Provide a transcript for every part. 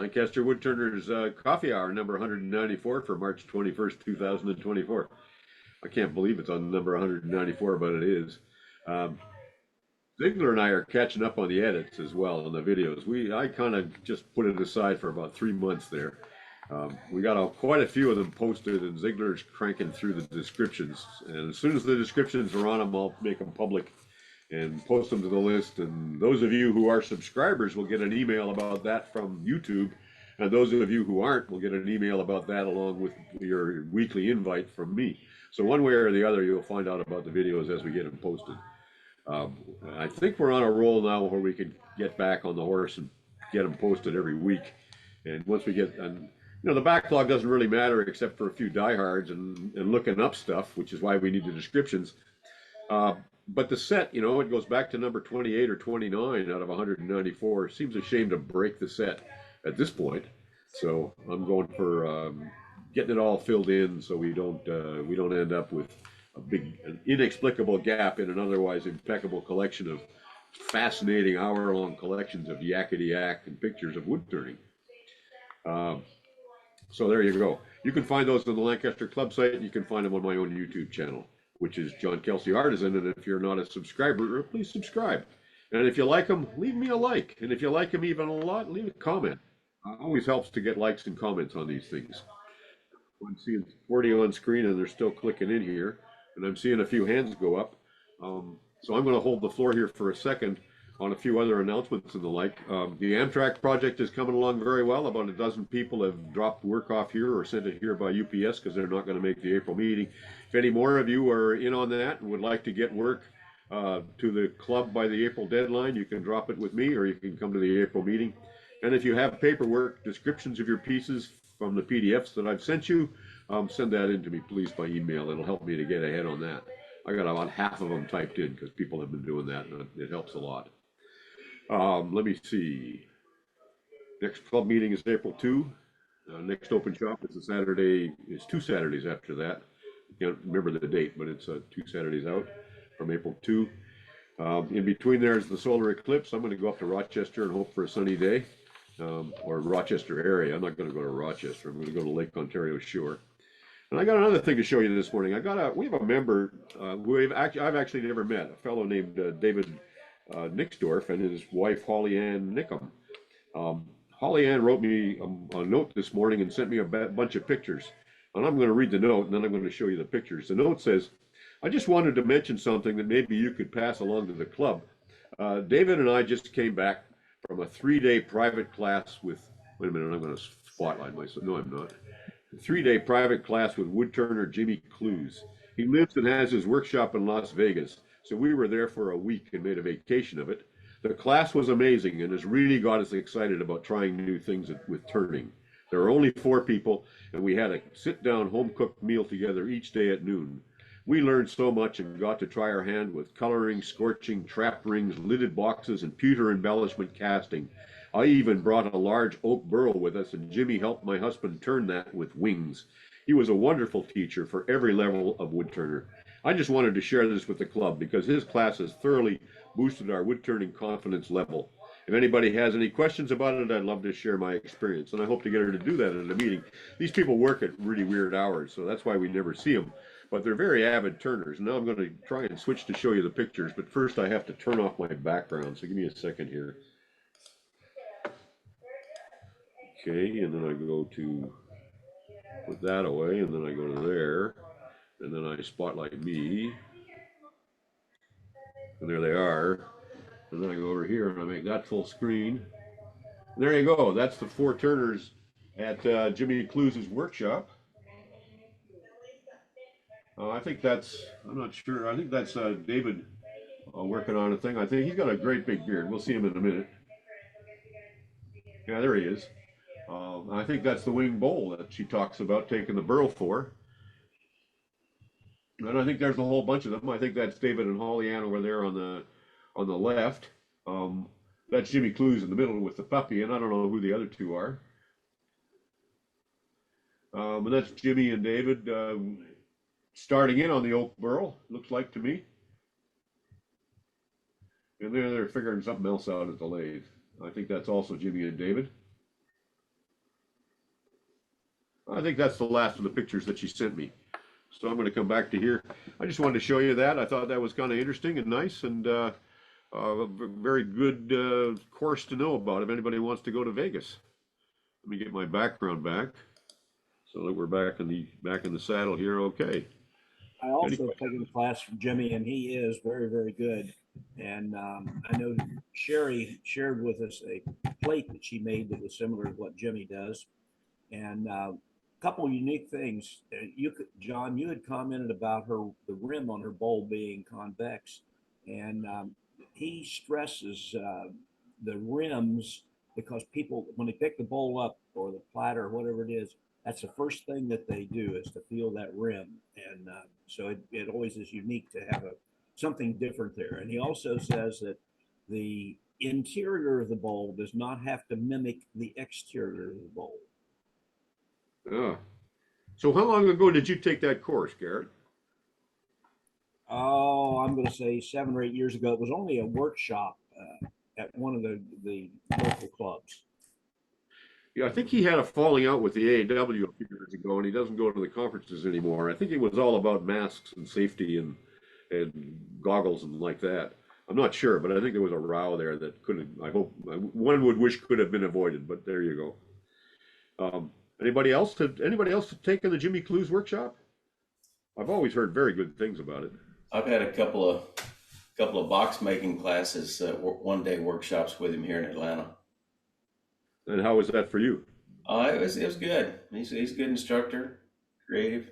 Lancaster Woodturners Coffee Hour, number 194 for March 21st, 2024. I can't believe it's on number 194, but it is. Ziegler and I are catching up on the edits as well on the videos. I kind of just put it aside for about 3 months there. We got quite a few of them posted, and Ziegler's cranking through the descriptions. And as soon as the descriptions are on them, I'll make them public and post them to the list. And those of you who are subscribers will get an email about that from YouTube. And those of you who aren't will get an email about that along with your weekly invite from me. So one way or the other, you'll find out about the videos as we get them posted. I think we're on a roll now where we can get back on the horse and get them posted every week. And once we get, the backlog doesn't really matter except for a few diehards and looking up stuff, which is why we need the descriptions. But the set, it goes back to number 28 or 29 out of 194. It seems a shame to break the set at this point. So I'm going for getting it all filled in so we don't end up with an inexplicable gap in an otherwise impeccable collection of fascinating hour-long collections of yakety-yak and pictures of wood turning. So there you go. You can find those on the Lancaster Club site, and you can find them on my own YouTube channel, which is John Kelsey Artisan. And if you're not a subscriber, please subscribe. And if you like them, leave me a like. And if you like them even a lot, leave a comment. It always helps to get likes and comments on these things. I'm seeing 40 on screen, and they're still clicking in here. And I'm seeing a few hands go up. So I'm going to hold the floor here for a second on a few other announcements and the like. The Amtrak project is coming along very well. About a dozen people have dropped work off here or sent it here by UPS because they're not going to make the April meeting. If any more of you are in on that and would like to get work to the club by the April deadline, you can drop it with me or you can come to the April meeting. And if you have paperwork, descriptions of your pieces from the PDFs that I've sent you, send that in to me, please, by email. It'll help me to get ahead on that. I got about half of them typed in because people have been doing that, and it helps a lot. Let me see. Next club meeting is April 2. Next open shop is a Saturday. It's 2 Saturdays after that. I can't remember the date, but it's 2 Saturdays out from April 2. In between there is the solar eclipse. I'm going to go up to Rochester and hope for a sunny day, or Rochester area. I'm not going to go to Rochester. I'm going to go to Lake Ontario Shore. And I got another thing to show you this morning. We have a member who I've actually never met, a fellow named David Nixdorf and his wife HollyAnn Nicom. HollyAnn wrote me a note this morning and sent me a bunch of pictures. And I'm going to read the note and then I'm going to show you the pictures. The note says, I just wanted to mention something that maybe you could pass along to the club. David and I just came back from a 3-day private class with, wait a minute, I'm going to spotlight myself. No, I'm not. A 3-day private class with woodturner Jimmy Clewes. He lives and has his workshop in Las Vegas. So we were there for a week and made a vacation of it. The class was amazing and has really got us excited about trying new things with turning. There were only 4 people and we had a sit-down home-cooked meal together each day at noon. We learned so much and got to try our hand with coloring, scorching, trap rings, lidded boxes, and pewter embellishment casting. I even brought a large oak burl with us, and Jimmy helped my husband turn that with wings. He was a wonderful teacher for every level of woodturner. I just wanted to share this with the club because his class has thoroughly boosted our woodturning confidence level. If anybody has any questions about it, I'd love to share my experience, and I hope to get her to do that at a meeting. These people work at really weird hours, so that's why we never see them. But they're very avid turners. Now I'm going to try and switch to show you the pictures, but first I have to turn off my background, so give me a second here. Okay, and then I go to put that away, and then I go to there, and then I spotlight me, and there they are. And then I go over here and I make that full screen. And there you go. That's the 4 turners at Jimmy Clewes' workshop. I think that's, I'm not sure, I think that's David working on a thing. I think he's got a great big beard. We'll see him in a minute. Yeah, there he is. I think that's the wing bowl that she talks about taking the burl for. And I think there's a whole bunch of them. I think that's David and HollyAnn over there on the left. That's Jimmy Clewes in the middle with the puppy, and I don't know who the other 2 are. And that's Jimmy and David starting in on the oak burl, looks like to me. And then they're figuring something else out at the lathe. I think that's also Jimmy and David. I think that's the last of the pictures that she sent me. So I'm going to come back to here. I just wanted to show you that. I thought that was kind of interesting and nice, and a very good course to know about if anybody wants to go to Vegas. Let me get my background back so that we're back in the saddle here. Okay. I also taken a class from Jimmy, and he is very, very good. And I know Sherry shared with us a plate that she made that was similar to what Jimmy does. And a couple of unique things. John, you had commented about the rim on her bowl being convex, and he stresses the rims because people, when they pick the bowl up or the platter or whatever it is, that's the first thing that they do is to feel that rim. And so it always is unique to have something different there. And he also says that the interior of the bowl does not have to mimic the exterior of the bowl. Yeah. So how long ago did you take that course, Garrett? Oh, I'm going to say 7 or 8 years ago. It was only a workshop at one of the local clubs. Yeah, I think he had a falling out with the AAW a few years ago, and he doesn't go to the conferences anymore. I think it was all about masks and safety and goggles and like that. I'm not sure, but I think there was a row there that I hope, one would wish could have been avoided, but there you go. Anybody else taken the Jimmy Clewes workshop? I've always heard very good things about it. I've had a couple of box making classes, 1-day workshops with him here in Atlanta. And how was that for you? It was good. He's a good instructor, creative.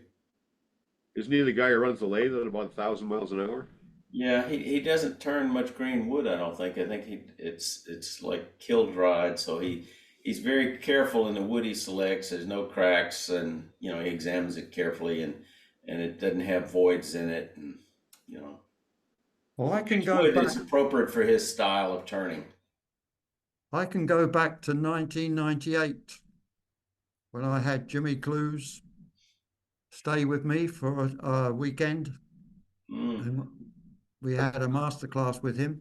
Isn't he the guy who runs the lathe at about 1,000 miles an hour? Yeah, he doesn't turn much green wood, I don't think. I think it's like kiln dried, so he's very careful in the wood he selects. There's no cracks, and he examines it carefully, and it doesn't have voids in it, and Well, I can go wood back. is appropriate for his style of turning. I can go back to 1998 when I had Jimmy Clewes stay with me for a weekend. And we had a masterclass with him.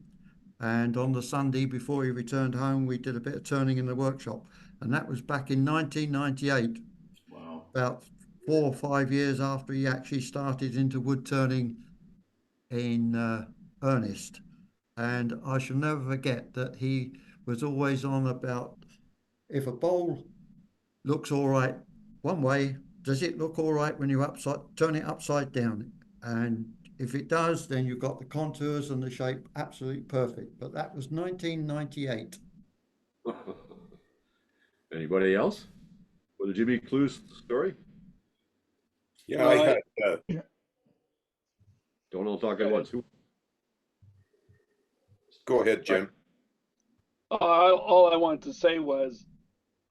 And on the Sunday before he returned home, we did a bit of turning in the workshop. And that was back in 1998. Wow. About 4 or 5 years after he actually started into wood turning in earnest. And I shall never forget that he was always on about, if a bowl looks all right one way, does it look all right when you turn it upside down? And if it does, then you've got the contours and the shape absolutely perfect. But that was 1998. Anybody else with the Jimmy Clewes story? Yeah, I had. Don't all talk at once. Who? Go ahead, Jim. All I wanted to say was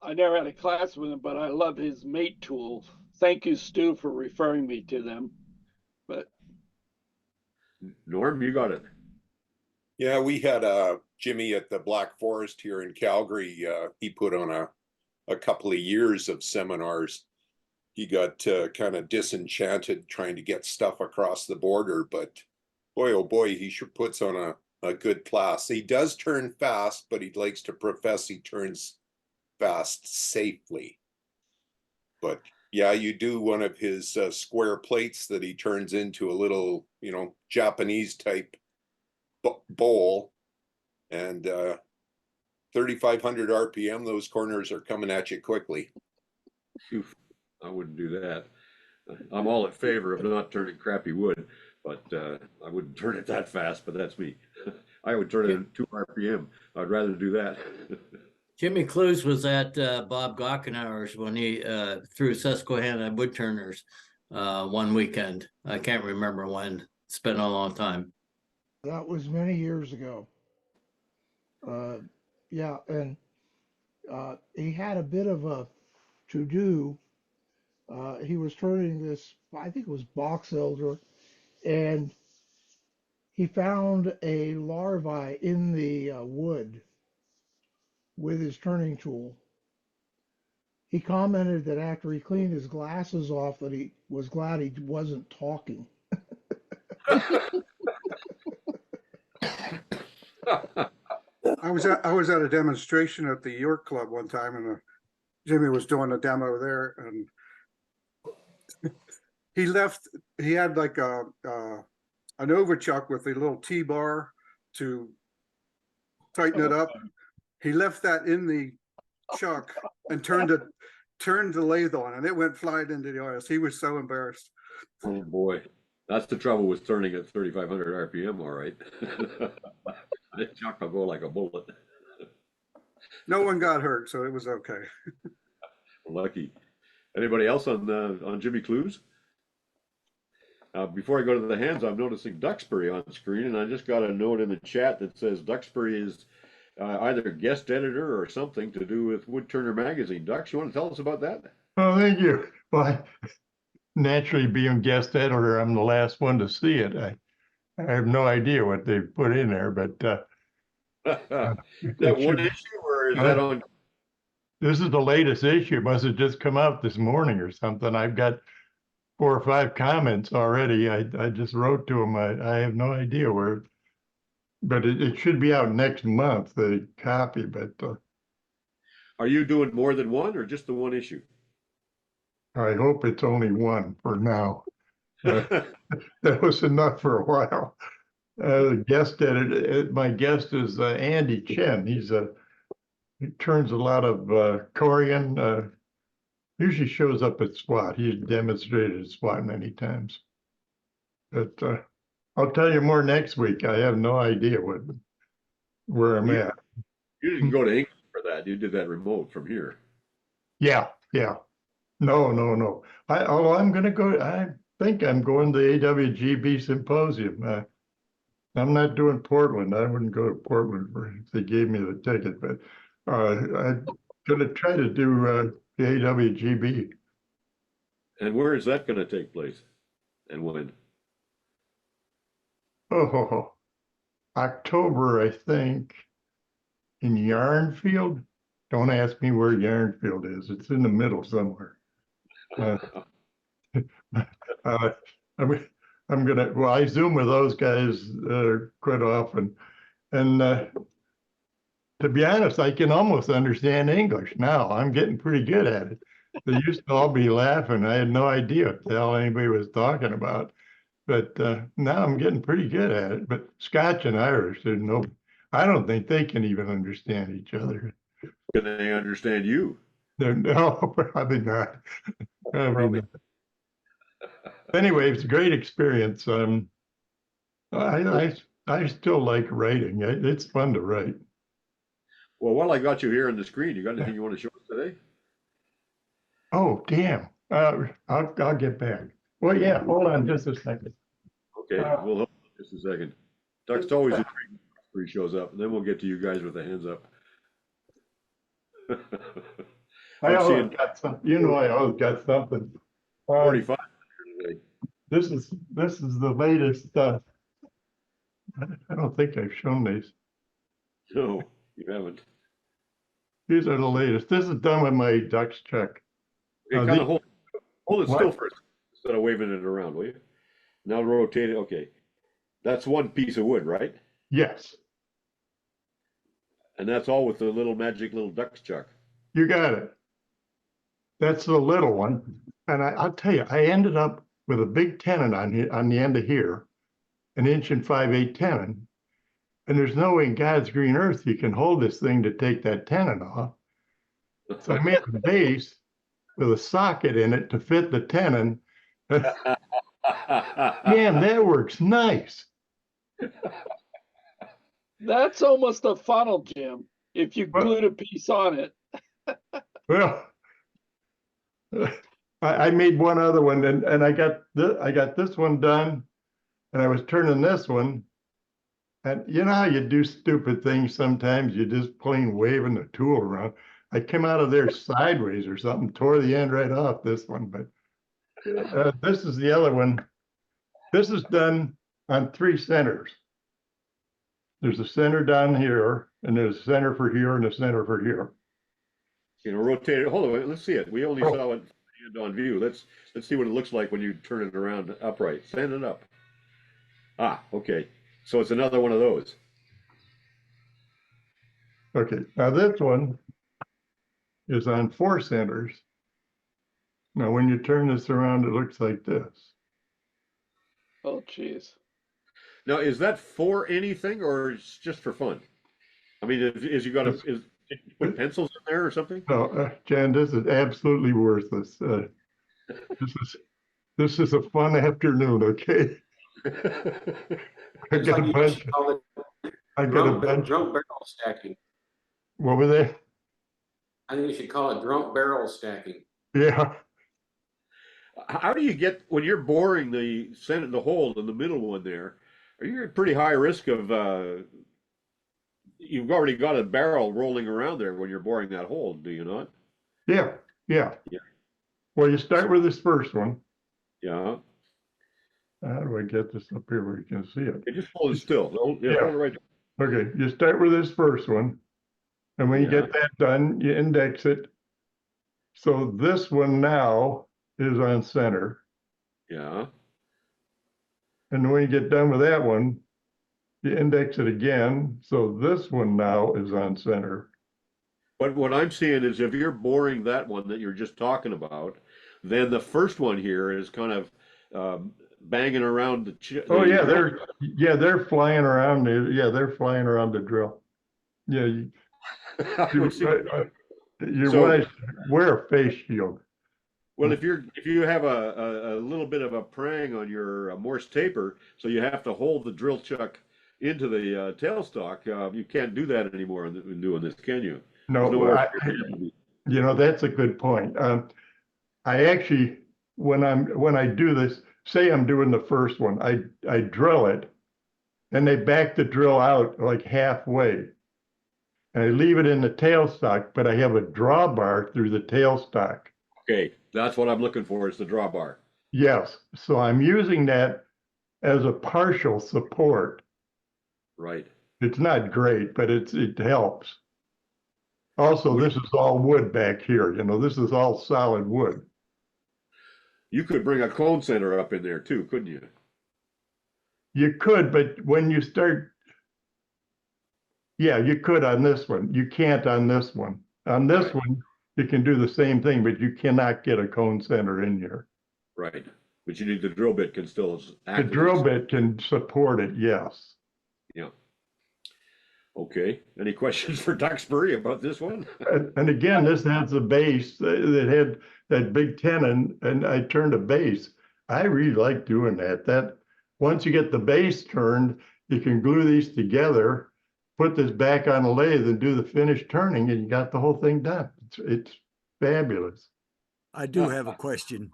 I never had a class with him, but I love his mate tools. Thank you, Stu, for referring me to them. But Norm, you got it. Yeah, we had Jimmy at the Black Forest here in Calgary. He put on a couple of years of seminars. He got kind of disenchanted trying to get stuff across the border, but boy, oh boy, he sure puts on a good class. He does turn fast, but he likes to profess he turns fast safely. But yeah, you do one of his square plates that he turns into a little, Japanese type bowl, and 3,500 RPM, those corners are coming at you quickly. I wouldn't do that. I'm all in favor of not turning crappy wood, but I wouldn't turn it that fast, but that's me. I would turn it at 2 RPM. I'd rather do that. Jimmy Clewes was at Bob Gockenhauer's when he through Susquehanna Woodturners one weekend. I can't remember when. It's been a long time. That was many years ago. Yeah, and he had a bit of a to-do. He was turning this, I think it was box elder, and he found a larvae in the wood with his turning tool. He commented that after he cleaned his glasses off that he was glad he wasn't talking. I was at a demonstration at the York Club one time, and Jimmy was doing a demo there, and he left, he had like an overchuck with a little T-bar to tighten it up. He left that in the chuck and turned the lathe on, and it went flying into the ice. He was so embarrassed. Oh boy, that's the trouble with turning at 3,500 RPM. All right, that chuck will go like a bullet. No one got hurt, so it was okay. Lucky. Anybody else on Jimmy Clewes? Before I go to the hands, I'm noticing Duxbury on screen, and I just got a note in the chat that says Duxbury is either guest editor or something to do with Woodturning Magazine. Dux, you want to tell us about that? Oh, thank you. Well, naturally, being guest editor, I'm the last one to see it. I have no idea what they put in there, but that one issue, or is that on? This is the latest issue. It must have just come out this morning or something. I've got 4 or 5 comments already. I just wrote to them. I have no idea where, but it should be out next month, the copy. But Are you doing more than one or just the one issue? I hope it's only one for now. That was enough for a while. Guest editor, my guest is Andy Chen. He turns a lot of Korean. Usually shows up at SWAT. He's demonstrated at SWAT many times. But I'll tell you more next week. I have no idea where I'm at. You didn't go to England for that. You did that remote from here. Yeah. No. I'm going to go. I think I'm going to the AWGB symposium. I'm not doing Portland. I wouldn't go to Portland if they gave me the ticket, but I'm going to try to do the AWGB. And where is that going to take place and when? Oh, October, I think, in Yarnfield. Don't ask me where Yarnfield is. It's in the middle somewhere. I Zoom with those guys quite often. And to be honest, I can almost understand English now. I'm getting pretty good at it. They used to all be laughing. I had no idea what the hell anybody was talking about. But now I'm getting pretty good at it. But Scotch and Irish, there's no, I don't think they can even understand each other. Can they understand you? No, probably not. Probably not. Anyway, it's a great experience. I still like writing. It's fun to write. Well, while I got you here on the screen, you got anything you want to show us today? Oh, damn. I'll get back. Well, yeah, hold on just a second. Okay, we'll hold on just a second. Duck's always intrigued before he shows up, and then we'll get to you guys with the hands up. I always got something. You know, I always got something. 45 today. This is the latest stuff. I don't think I've shown these. No, you haven't. These are the latest. This is done with my Dux-chuck. Okay, kind of hold it still first instead of waving it around, will you? Now rotate it. Okay. That's one piece of wood, right? Yes. And that's all with the little magic little Dux-chuck. You got it. That's the little one. And I'll tell you, I ended up with a big tenon on the end of here, 1 5/8" tenon. And there's no way in God's green earth you can hold this thing to take that tenon off. So I made a base with a socket in it to fit the tenon. Man, that works nice. That's almost a funnel, Jim, if you glued a piece on it. Well, I made one other one, and I got this one done, and I was turning this one, and you know how you do stupid things sometimes, you just plain waving the tool around. I came out of there sideways or something, tore the end right off this one, but this is the other one. This is done on 3 centers. There's a center down here, and there's a center for here, and a center for here. You know, rotate it. Hold on, let's see it. We only saw it on view. Let's see what it looks like when you turn it around upright. Stand it up. Ah, okay. So it's another one of those. Okay, now this one is on 4 centers. Now, when you turn this around, it looks like this. Oh, jeez. Now, is that for anything or it's just for fun? I mean, is you got to did you put pencils in there or something? No, Jan, this is absolutely worthless. This is a fun afternoon, okay? I It's got like a you bunch. should call it I got a drunk, bunch. drunk barrel stacking. What were they? I think you should call it drunk barrel stacking. Yeah. How do you get when you're boring the hole in the middle one there? Are you at pretty high risk of you've already got a barrel rolling around there when you're boring that hole, do you not? Yeah. Yeah. Yeah. Well, you start with this first one. Yeah. How do I get this up here where you can see it? Just hold it still. Hold it right. Okay, you start with this first one. And when you get that done, you index it. So this one now is on center. Yeah. And when you get done with that one, you index it again. So this one now is on center. But what I'm seeing is if you're boring that one that you're just talking about, then the first one here is kind of banging around the. Oh yeah, they're flying around. They're flying around the drill. Yeah, you want to wear a face shield. Well, if you have a little bit of a prang on your Morse taper, so you have to hold the drill chuck into the tailstock, you can't do that anymore in doing this, can you? No, that's a good point. I actually, when I do this, say I'm doing the first one, I drill it, and they back the drill out like halfway, and I leave it in the tailstock, but I have a drawbar through the tailstock. Okay, that's what I'm looking for is the drawbar. Yes, so I'm using that as a partial support. Right. It's not great, but it helps. Also, this is all wood back here. This is all solid wood. You could bring a cone center up in there too, couldn't you? You could, but when you start, yeah, you could on this one. You can't on this one. On this one, you can do the same thing, but you cannot get a cone center in here. Right. But you need the drill bit can still act. The drill bit can support it, yes. Yeah. Okay. Any questions for Duxbury about this one? And again, this has a base that had that big tenon, and I turned a base. I really like doing that. That once you get the base turned, you can glue these together, put this back on a lathe, and do the finished turning, and you got the whole thing done. It's fabulous. I do have a question.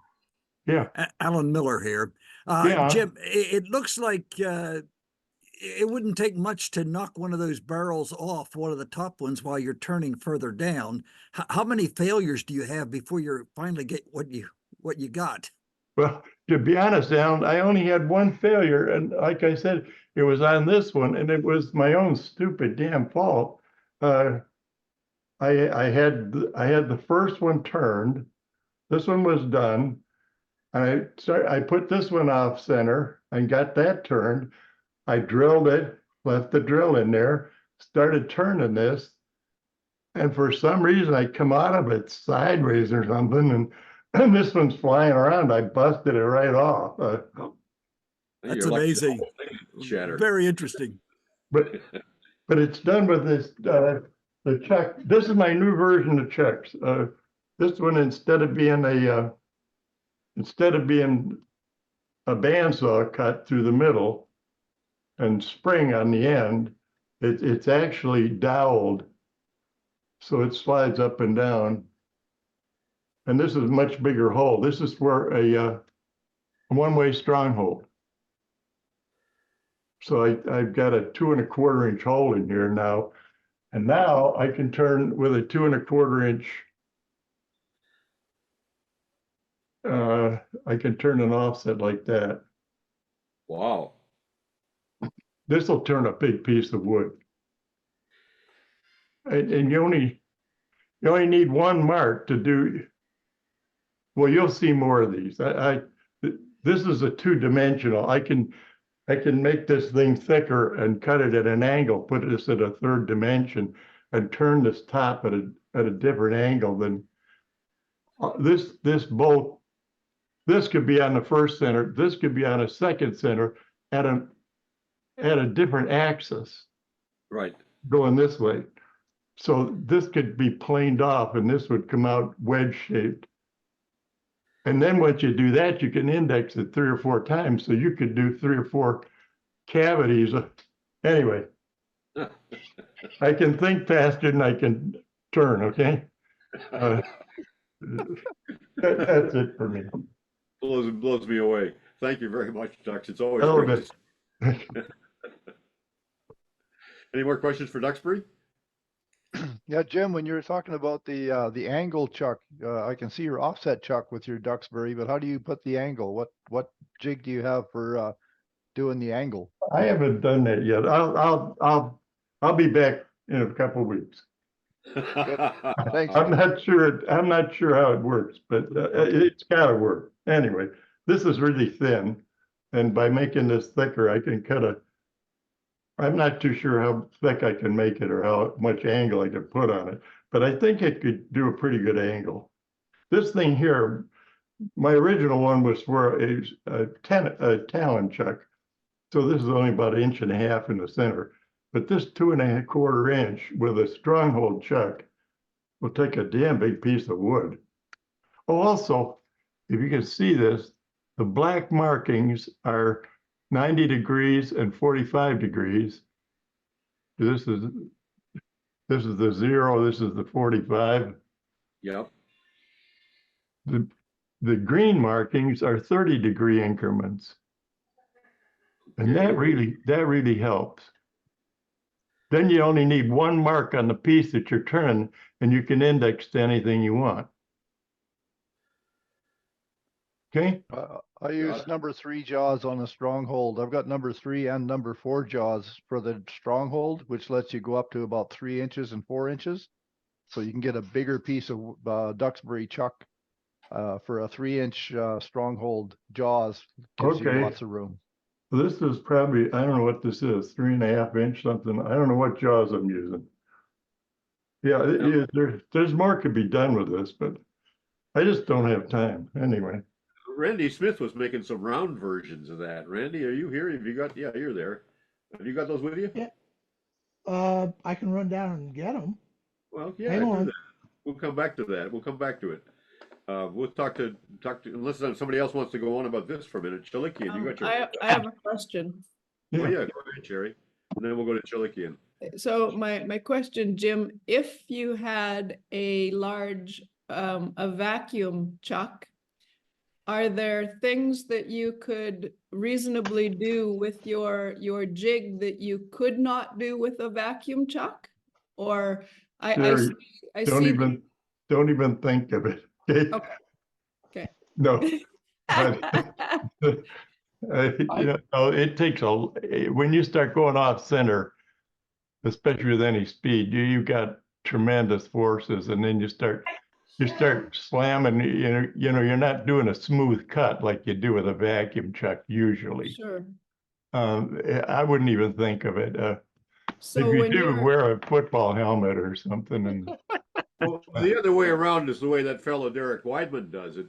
Yeah. Alan Miller here. Jim, it looks like it wouldn't take much to knock one of those barrels off, one of the top ones, while you're turning further down. How many failures do you have before you finally get what you got? Well, to be honest, Alan, I only had one failure, and like I said, it was on this one, and it was my own stupid damn fault. I had the first one turned. This one was done. I put this one off center and got that turned. I drilled it, left the drill in there, started turning this, and for some reason I come out of it sideways or something, and this one's flying around. I busted it right off. That's amazing. Shattered. Very interesting. But it's done with this the chuck. This is my new version of chucks. This one, instead of being a bandsaw cut through the middle and spring on the end, it's actually doweled, so it slides up and down. And this is a much bigger hole. This is for a one-way stronghold. So I've got a 2 1/4 inch hole in here now, and now I can turn with a 2 1/4 inch. I can turn an offset like that. Wow. This will turn a big piece of wood. And you only need one mark to do. Well, you'll see more of these. This is a 2-dimensional. I can make this thing thicker and cut it at an angle, put this at a 3rd dimension, and turn this top at a different angle than this bolt, this could be on the first center, this could be on a second center at a different axis Right. going this way. So this could be planed off and this would come out wedge shaped. And then once you do that, you can index it 3 or 4 times. So you could do 3 or 4 cavities. Anyway, I can think faster than I can turn, okay? That's it for me. Blows me away. Thank you very much, Dux. It's always Oh, great. Any more questions for Duxbury? Yeah, Jim, when you were talking about the angle chuck, I can see your offset chuck with your Duxbury, but how do you put the angle? What jig do you have for doing the angle? I haven't done that yet. I'll be back in a couple of weeks. Thanks. I'm not sure how it works, but it's gotta work. Anyway, this is really thin, and by making this thicker, I can I'm not too sure how thick I can make it or how much angle I can put on it, but I think it could do a pretty good angle. This thing here, my original one was for a Talon chuck. So this is only about 1.5 inches in the center, but this 2¼ inch with a stronghold chuck will take a damn big piece of wood. Oh, also, if you can see this, the black markings are 90 degrees and 45 degrees. This is the 0, this is the 45. Yep. The green markings are 30-degree increments. And that really helps. Then you only need 1 mark on the piece that you're turning, and you can index to anything you want. Okay? I use number 3 jaws on a stronghold. I've got number 3 and number 4 jaws for the stronghold, which lets you go up to about 3 inches and 4 inches. So you can get a bigger piece of Duxbury chuck for a 3-inch stronghold jaws. Gives you lots of room. This is probably, I don't know what this is, 3.5 inch something. I don't know what jaws I'm using. Yeah, there's more could be done with this, but I just don't have time. Anyway. Randy Smith was making some round versions of that. Randy, are you here? Have you got, yeah, you're there. Have you got those with you? Yeah. I can run down and get them. Well, yeah, Hang do on. that. We'll come back to that. We'll come back to it. We'll talk to, unless somebody else wants to go on about this for a minute. Chilikian, you got your. I have a question. Oh, yeah, go ahead, Cherry. And then we'll go to Chilikian. So my question, Jim, if you had a large, a vacuum chuck, are there things that you could reasonably do with your jig that you could not do with a vacuum chuck? Or I don't see. Don't even think of it. Okay. Okay. No. It takes when you start going off center, especially with any speed, you got tremendous forces, and then you start slamming. You're not doing a smooth cut like you do with a vacuum chuck usually. Sure. I wouldn't even think of it. So if you do, wear a football helmet or something. And well, the other way around is the way that fellow Derek Weidman does it.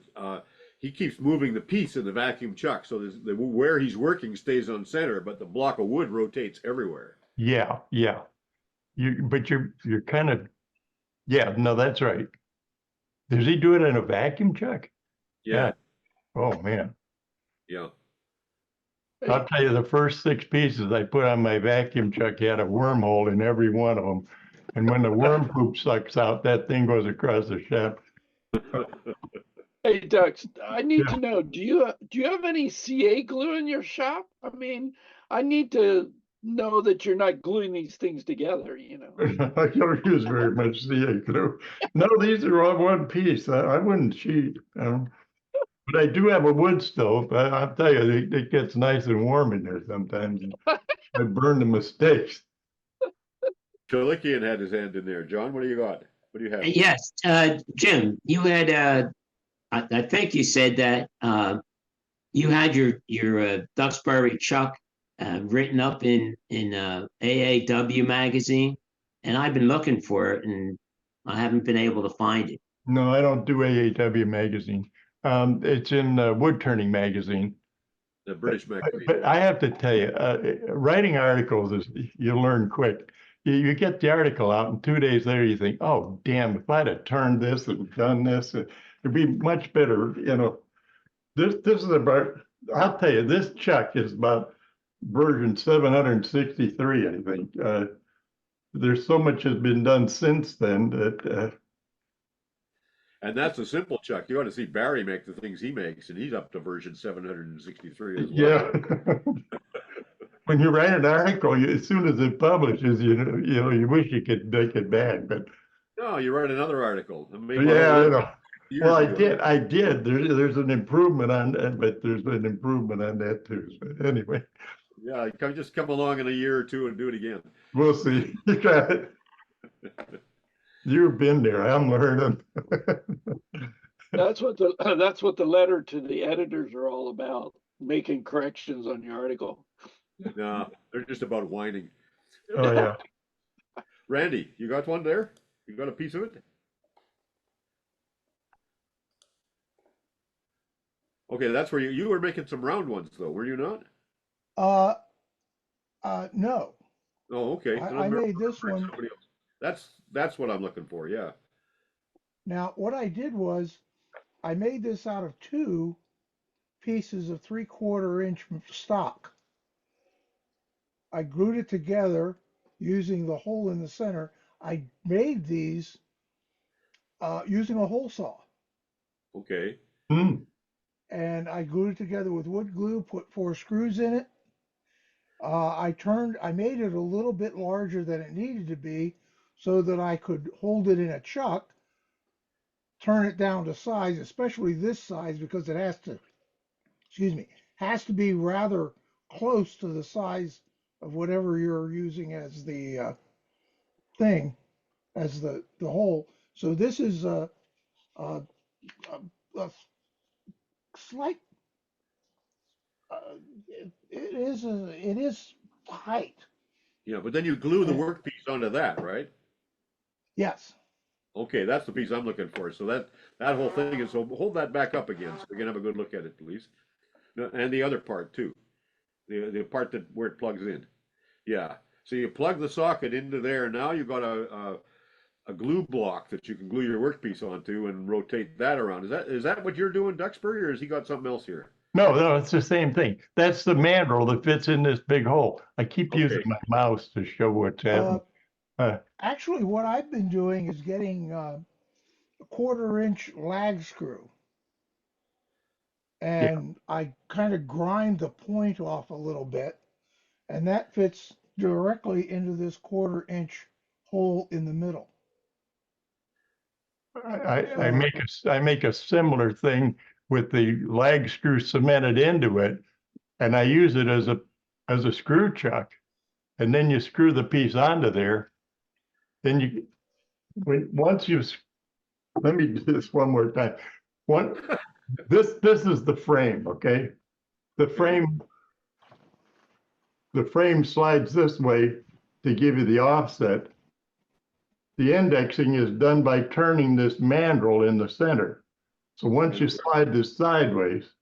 He keeps moving the piece in the vacuum chuck, so where he's working stays on center, but the block of wood rotates everywhere. Yeah. But you're kind of, no, that's right. Does he do it in a vacuum chuck? Yeah. Oh man. Yeah. I'll tell you, the first 6 pieces I put on my vacuum chuck had a wormhole in every one of them. And when the worm poop sucks out, that thing goes across the shaft. Hey, Dux, I need to know, do you have any CA glue in your shop? I mean, I need to know that you're not gluing these things together, I don't use very much CA glue. No, these are all one piece. I wouldn't cheat. But I do have a wood stove. I'll tell you, it gets nice and warm in there sometimes. I burn the mistakes. Chilikian had his hand in there. John, what do you got? What do you have? Yes, Jim, you had, I think you said that you had your Duxbury chuck written up in AAW magazine, and I've been looking for it, and I haven't been able to find it. No, I don't do AAW magazine. It's in Woodturning Magazine. The British magazine. But I have to tell you, writing articles is, you learn quick. You get the article out and 2 days later you think, oh, damn, if I'd have turned this and done this, it'd be much better. You know, this is about, I'll tell you, this chuck is about version 763, I think. There's so much has been done since then that And that's a simple chuck. You ought to see Barry make the things he makes, and he's up to version 763 as well. yeah. When you write an article, as soon as it publishes, you wish you could make it back, but No, you write another article. yeah, I know. Well, I ago. did. There's an improvement on that, but there's an improvement on that too. So anyway, Yeah, just come along in a year or two and do it again. we'll see. You got it. You've been there. I'm learning. That's what the letter to the editors are all about, making corrections on your article. No, they're just about whining. Oh yeah. Randy, you got one there? You got a piece of it? Okay, that's where you were making some round ones though, were you not? No, Oh, okay. I made this one. That's what I'm looking for. Yeah. Now, what I did was I made this out of 2 pieces of 3/4 inch stock. I glued it together using the hole in the center. I made these using a hole saw. Okay. And I glued it together with wood glue, put 4 screws in it. I made it a little bit larger than it needed to be so that I could hold it in a chuck, turn it down to size, especially this size, because it has to be rather close to the size of whatever you're using as the thing, as the hole. So this is a slight, it is tight. Yeah, but then you glue the workpiece onto that, right? Yes. Okay, that's the piece I'm looking for. So that whole thing is, so hold that back up again so we can have a good look at it, please. And the other part too, the part where it plugs in. Yeah. So you plug the socket into there. Now you've got a glue block that you can glue your workpiece onto and rotate that around. Is that what you're doing, Duxbury, or has he got something else here? No, it's the same thing. That's the mandrel that fits in this big hole. I keep using my mouse to show what's happening. Actually, what I've been doing is getting a 1/4 inch lag screw. And I kind of grind the point off a little bit, and that fits directly into this 1/4 inch hole in the middle. I make a similar thing with the lag screw cemented into it, and I use it as a screw chuck, and then you screw the piece onto there. Then let me do this one more time. This is the frame, okay? The frame slides this way to give you the offset. The indexing is done by turning this mandrel in the center. So once you slide this sideways,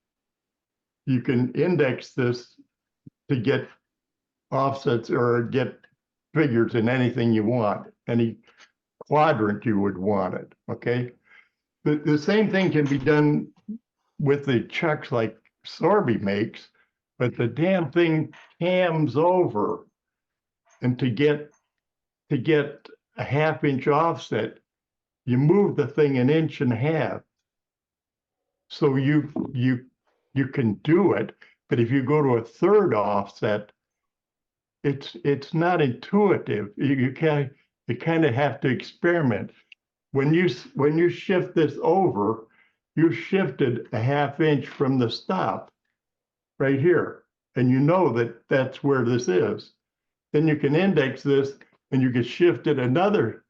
you can index this to get offsets or get figures in anything you want, any quadrant you would want it, okay? The same thing can be done with the chucks like Sorby makes, but the damn thing cams over. And to get a 1/2 inch offset, you move the thing 1.5 inches. So you can do it, but if you go to a 1/3 offset, it's not intuitive. You kind of have to experiment. When you shift this over, you shifted a 1/2 inch from the stop right here, and you know that that's where this is. Then you can index this and you can shift it another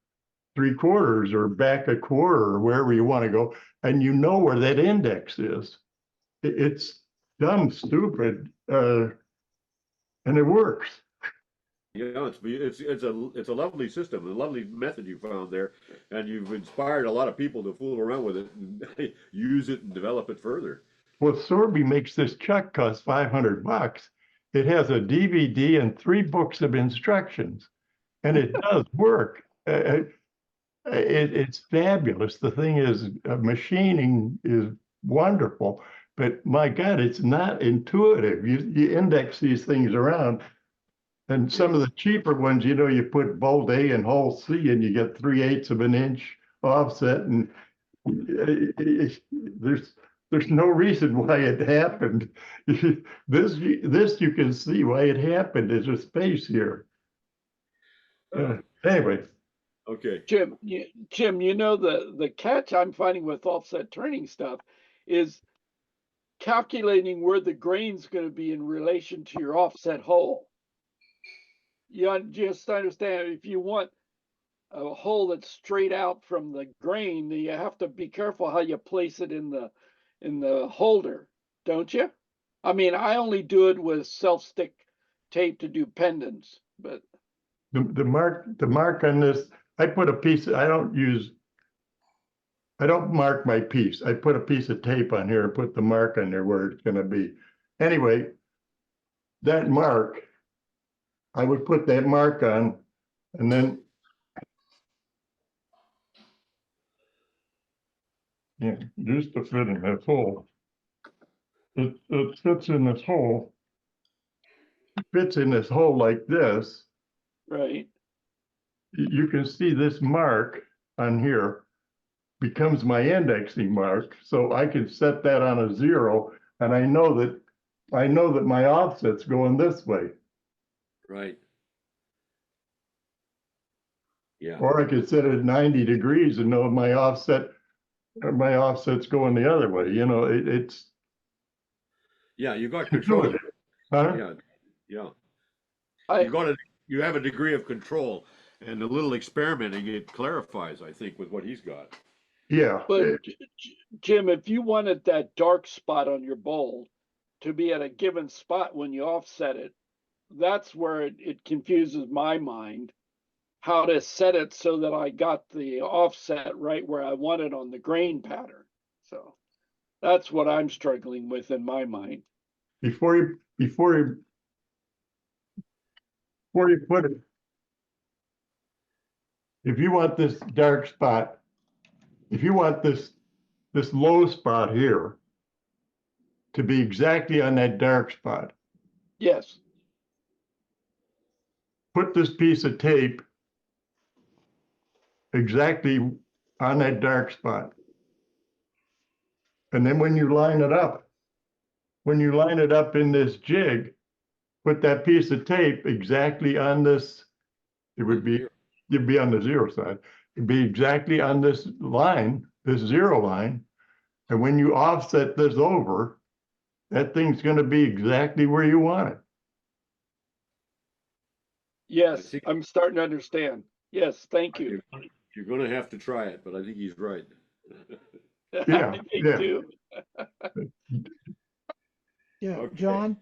3/4 or back a 1/4 or wherever you want to go, and you know where that index is. It's dumb, stupid, and it works. You know, it's a lovely system, a lovely method you found there, and you've inspired a lot of people to fool around with it and use it and develop it further. Well, Sorby makes this chuck cost $500. It has a DVD and 3 books of instructions, and it does work. It's fabulous. The thing is, machining is wonderful, but my God, it's not intuitive. You index these things around, and some of the cheaper ones, you know, you put bolt A and hole C, and you get 3/8 of an inch offset, and there's no reason why it happened. This you can see why it happened. There's a space here. Anyway. Okay. Jim, you know, the catch I'm finding with offset turning stuff is calculating where the grain's going to be in relation to your offset hole. You just understand, if you want a hole that's straight out from the grain, you have to be careful how you place it in the holder, don't you? I mean, I only do it with self-stick tape to do pendants, but the mark on this, I put a piece, I don't mark my piece. I put a piece of tape on here and put the mark on there where it's gonna be. Anyway, that mark, I would put that mark on, and then yeah, just to fit in this hole. It fits in this hole. It fits in this hole like this. right. You can see this mark on here becomes my indexing mark. So I can set that on a 0, and I know that my offset's going this way. Right. Yeah. Or I could set it at 90 degrees and know my offset's going the other way. You know, it's Yeah, you got control. huh? Yeah. You have a degree of control, and a little experimenting, it clarifies, I think, with what he's got. Yeah. But Jim, if you wanted that dark spot on your bowl to be at a given spot when you offset it, that's where it confuses my mind, how to set it so that I got the offset right where I want it on the grain pattern. So that's what I'm struggling with in my mind. Before you put it, if you want this dark spot, if you want this low spot here to be exactly on that dark spot, yes, put this piece of tape exactly on that dark spot. And then when you line it up in this jig, put that piece of tape exactly on this, you'd be on the 0 side. It'd be exactly on this line, this 0 line. And when you offset this over, that thing's going to be exactly where you want it. yes, I'm starting to understand. Yes, thank you. You're going to have to try it, but I think he's right. Yeah, I do. Yeah, Okay. John,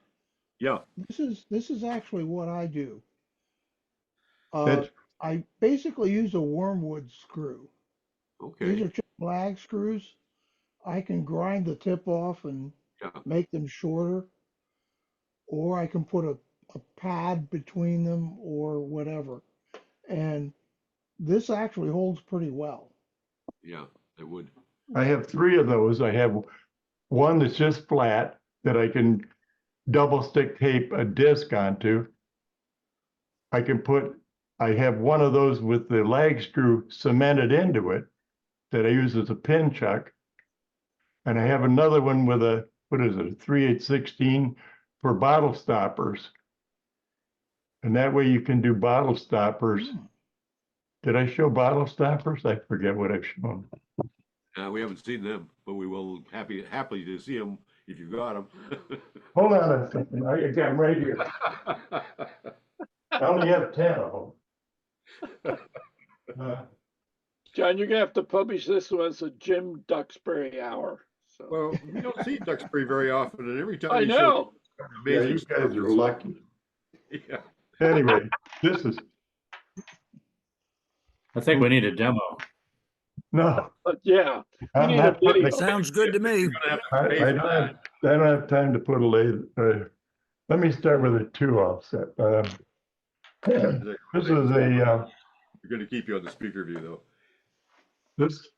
Yeah. this is actually what I do. That's- I basically use a wormwood screw. These Okay. are just lag screws. I can grind the tip off and Yeah. make them shorter, or I can put a pad between them or whatever. And this actually holds pretty well. Yeah, it would. I have 3 of those. I have one that's just flat that I can double stick tape a disc onto. I have one of those with the lag screw cemented into it that I use as a pin chuck. And I have another one with a 3/8/16 for bottle stoppers. And that way you can do bottle stoppers. Did I show bottle stoppers? I forget what I've shown. We haven't seen them, but we will happily to see them if you've got them. Hold on a second. I got them right here. I only have 10 of them. John, you're gonna have to publish this one as a Jim Duxbury hour. So. Well, we don't see Duxbury very often, and every time I he know. shows Yeah, amazing you stuff. guys are lucky. Yeah. Anyway, this is, I think we need a demo. no, But yeah, you I'm need a not putting video. it. Sounds good to me. You're gonna have to I, pay I for don't that. have, I don't have time to put a lathe. Let me start with a 2 offset. This is a, You're gonna keep you on the speaker view though. this,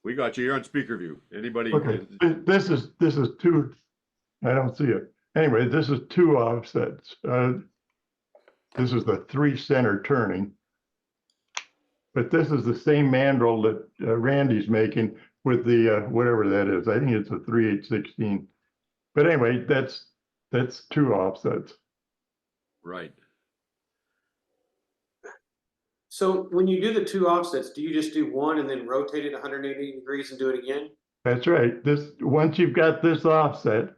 We got you. You're on speaker view. Anybody? okay, this is 2, I don't see it. Anyway, this is 2 offsets. This is the 3 center turning. But this is the same mandrel that Randy's making with the, whatever that is. I think it's a 3/8/16. But anyway, that's 2 offsets. Right. So when you do the 2 offsets, do you just do one and then rotate it 180 degrees and do it again? That's right. Once you've got this offset,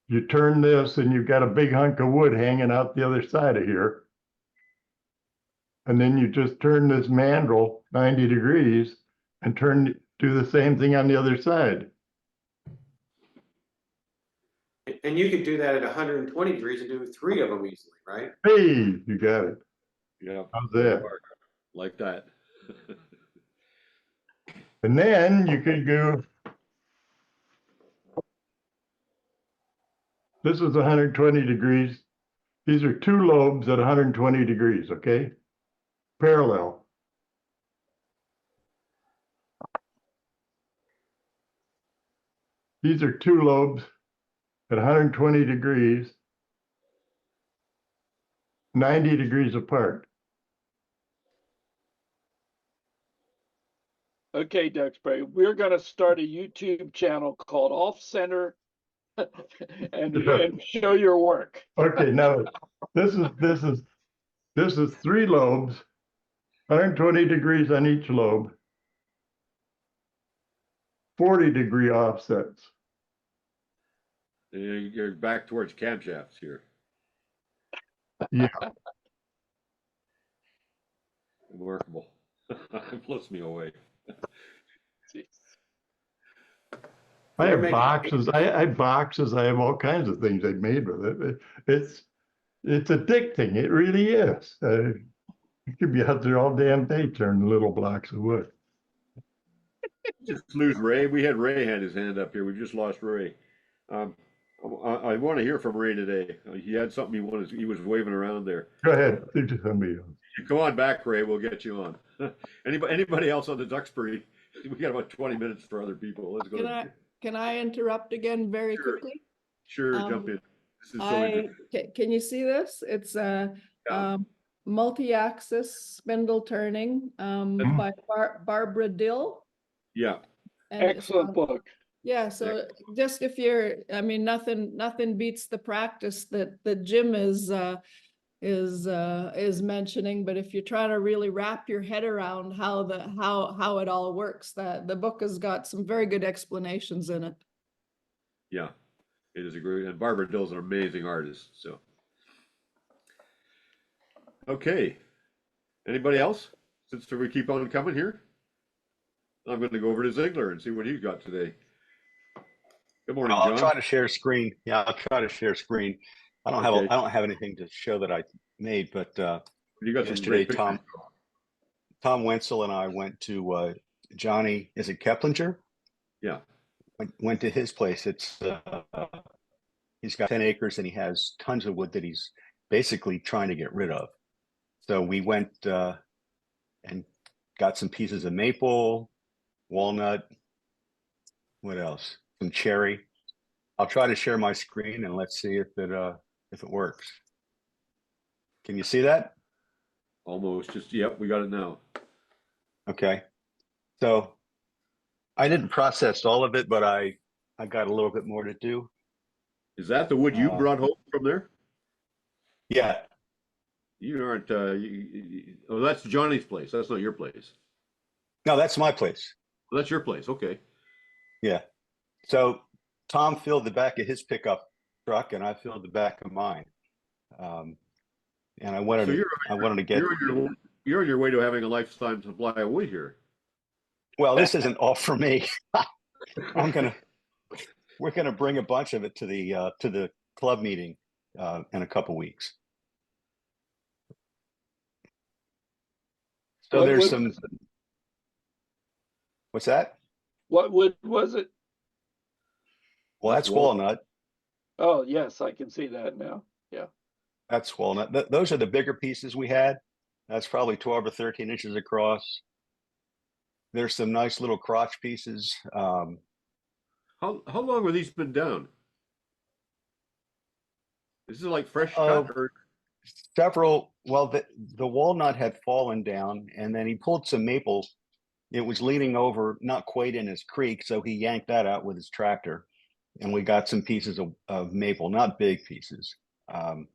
you turn this and you've got a big hunk of wood hanging out the other side of here. And then you just turn this mandrel 90 degrees and do the same thing on the other side. And you could do that at 120 degrees and do 3 of them easily, right? Hey, you got it. Yeah. How's that? Like that. And then you could go, this is 120 degrees. These are 2 lobes at 120 degrees, okay? Parallel. These are 2 lobes at 120 degrees, 90 degrees apart. Okay, Duxbury, we're gonna start a YouTube channel called Off Center and show your work. Okay, now this is 3 lobes, 120 degrees on each lobe, 40-degree offsets. You're back towards camshafts here. Yeah. Remarkable. It blows me away. I have boxes. I have boxes. I have all kinds of things I've made with it. It's addicting. It really is. You could be out there all damn day turning little blocks of wood. Just lose Ray. We had Ray had his hand up here. We just lost Ray. I want to hear from Ray today. He had something he was waving around there. Go ahead. Think to somebody else. Come on back, Ray. We'll get you on. Anybody else on the Duxbury? We got about 20 minutes for other people. Let's go. Can I interrupt again very quickly? Sure, jump in. This is so interesting. Can you see this? It's a multi-axis spindle turning by Barbara Dill. Yeah. And excellent book. Yeah, so just if you're, I mean, nothing beats the practice that Jim is mentioning, but if you're trying to really wrap your head around how it all works, the book has got some very good explanations in it. Yeah, it is a great, and Barbara Dill's an amazing artist. So, okay, anybody else? Since we keep on coming here, I'm going to go over to Ziegler and see what he's got today. Good morning, John. I'll try to share screen. Yeah, I'll try to share screen. I don't have I don't have anything to show that I made, but you got yesterday Tom Wenzel and I went to Johnny, is it Keplinger? Yeah. Went to his place. It's he's got 10 acres and he has tons of wood that he's basically trying to get rid of. So we went and got some pieces of maple, walnut, what else? Some cherry. I'll try to share my screen and let's see if it works. Can you see that? Almost. Just yep, we got it now. Okay. So I didn't process all of it, but I got a little bit more to do. Is that the wood you brought home from there? Yeah. You aren't. Oh, that's Johnny's place. That's not your place. No, that's my place. Well, that's your place. Okay. Yeah. So Tom filled the back of his pickup truck, and I filled the back of mine. And I wanted to get. You're on your way to having a lifetime supply of wood here. Well, this isn't all for me. We're gonna bring a bunch of it to the club meeting in a couple weeks. So What there's wood some, was it? what's that? What wood was it? Well, that's walnut. Oh, yes, I can see that now. Yeah. That's walnut. Those are the bigger pieces we had. That's probably 12 or 13 inches across. There's some nice little crotch pieces. How long were these been down? Is it like fresh cut or? Several, well, the walnut had fallen down, and then he pulled some maple. It was leaning over, not quite in his creek, so he yanked that out with his tractor, and we got some pieces of maple, not big pieces. One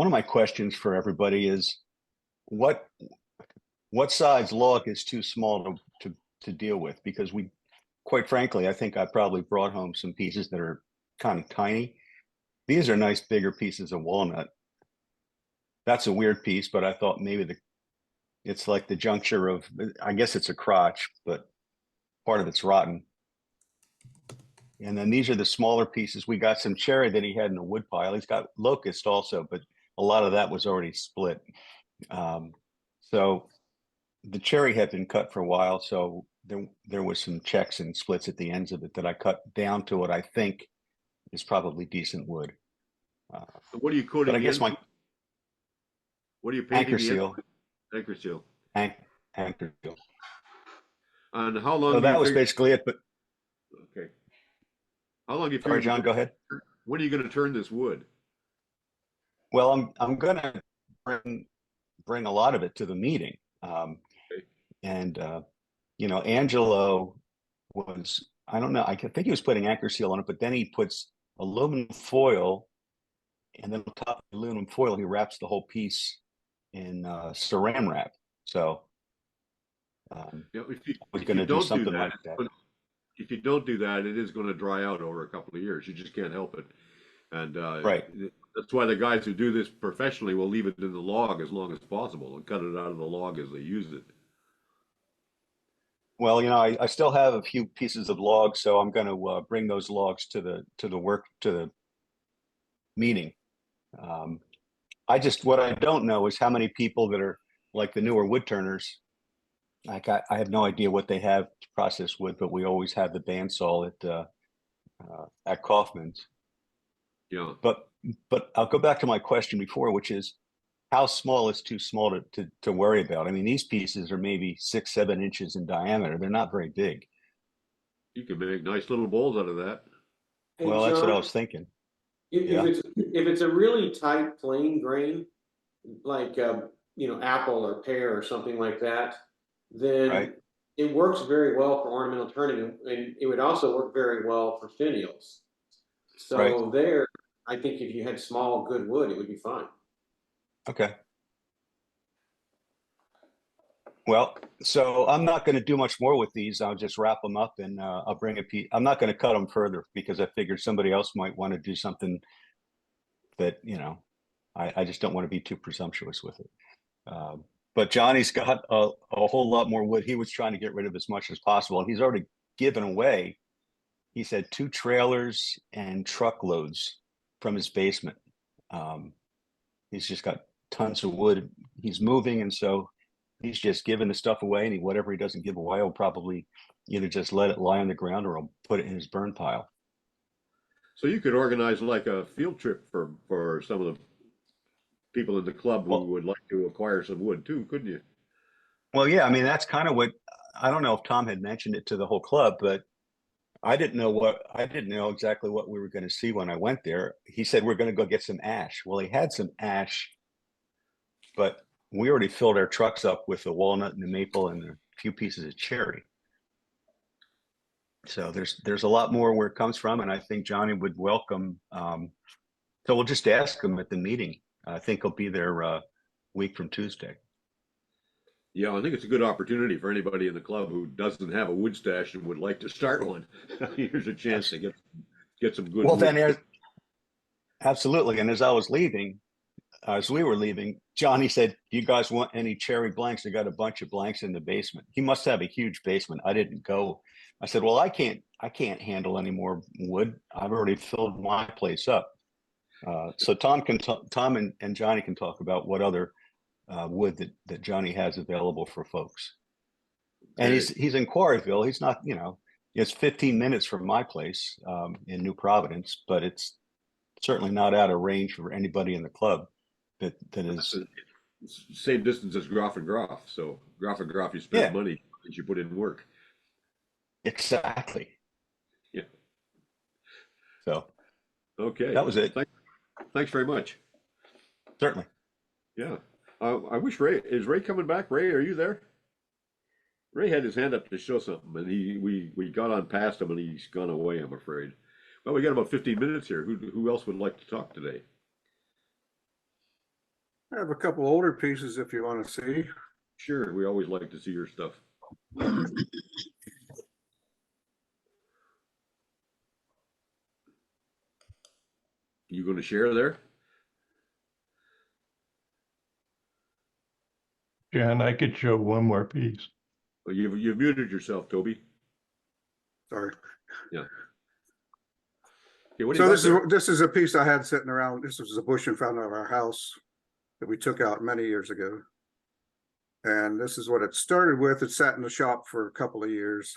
of my questions for everybody is, what size log is too small to deal with? Because we, quite frankly, I think I probably brought home some pieces that are kind of tiny. These are nice bigger pieces of walnut. That's a weird piece, but I thought maybe it's like the juncture of, I guess it's a crotch, but part of it's rotten. And then these are the smaller pieces. We got some cherry that he had in a wood pile. He's got locust also, but a lot of that was already split. So the cherry had been cut for a while. So there was some checks and splits at the ends of it that I cut down to what I think is probably decent wood. What are you coating? But I guess what are you painting? Anchor seal. Anchor seal. Anchor seal. And how long? So that was basically it. But okay. How long do you? Sorry, John. Go ahead. When are you going to turn this wood? Well, I'm going to bring a lot of it to the meeting, and you know, Angelo was, I don't know, I think he was putting anchor seal on it, but then he puts aluminum foil, and then on top of the aluminum foil, he wraps the whole piece in saran wrap. So we're going to do something like that. If you don't do that, it is going to dry out over a couple of years. You just can't help it. And right. That's why the guys who do this professionally will leave it in the log as long as possible and cut it out of the log as they use it. Well, you know, I still have a few pieces of logs, so I'm going to bring those logs to the meeting. What I don't know is how many people that are like the newer woodturners. Like I have no idea what they have to process wood, but we always have the bandsaw at Kaufman's. Yeah. But I'll go back to my question before, which is, how small is too small to worry about? I mean, these pieces are maybe 6-7 inches in diameter. They're not very big. You can make nice little bowls out of that. Hey, well, that's John, what I was thinking. If it's a really tight plain grain, like you know, apple or pear or something like that, then it works very well for ornamental turning, and it would also work very well for finials. So there, I think if you had small good wood, it would be fine. Okay. Well, so I'm not going to do much more with these. I'll just wrap them up, and I'll bring a piece. I'm not going to cut them further because I figured somebody else might want to do something that, you know, I just don't want to be too presumptuous with it. But Johnny's got a whole lot more wood. He was trying to get rid of as much as possible. And he's already given away, he said, 2 trailers and truckloads from his basement. He's just got tons of wood. He's moving, and so he's just giving the stuff away, and whatever he doesn't give away, he'll probably either just let it lie on the ground or he'll put it in his burn pile. So you could organize like a field trip for some of the people in the club who would like to acquire some wood too, couldn't you? Well, yeah, I mean, that's kind of what, I don't know if Tom had mentioned it to the whole club, but I didn't know exactly what we were going to see when I went there. He said, we're going to go get some ash. Well, he had some ash, but we already filled our trucks up with the walnut and the maple and a few pieces of cherry. So there's a lot more where it comes from, and I think Johnny would welcome. So we'll just ask him at the meeting. I think he'll be there a week from Tuesday. Yeah, I think it's a good opportunity for anybody in the club who doesn't have a wood stash and would like to start one. Here's a chance to get some good. Well, wood. then absolutely. And as I was leaving, as we were leaving, Johnny said, "Do you guys want any cherry blanks? I got a bunch of blanks in the basement." He must have a huge basement. I didn't go. I said, "Well, I can't handle any more wood. I've already filled my place up." So Tom and Johnny can talk about what other wood that Johnny has available for folks. And he's in Quarryville. He's not, it's 15 minutes from my place in New Providence, but it's certainly not out of range for anybody in the club that is. Same distance as Groff and Groff. So Groff and Groff, you spend money that you put in work. Exactly. Yeah. So. Okay. That was it. Thanks very much. Certainly. Yeah. I wish is Ray coming back? Ray, are you there? Ray had his hand up to show something, and we got on past him, and he's gone away, I'm afraid. Well, we got about 15 minutes here. Who else would like to talk today? I have a couple older pieces if you want to see. Sure, we always like to see your stuff. You going to share there? John, I could show one more piece. Well, you've muted yourself, Toby. Sorry. Yeah. Okay, what do So you this is a piece I had sitting around. This was a bush in front of our house that we took out many years ago. And this is what it started with. It sat in the shop for a couple of years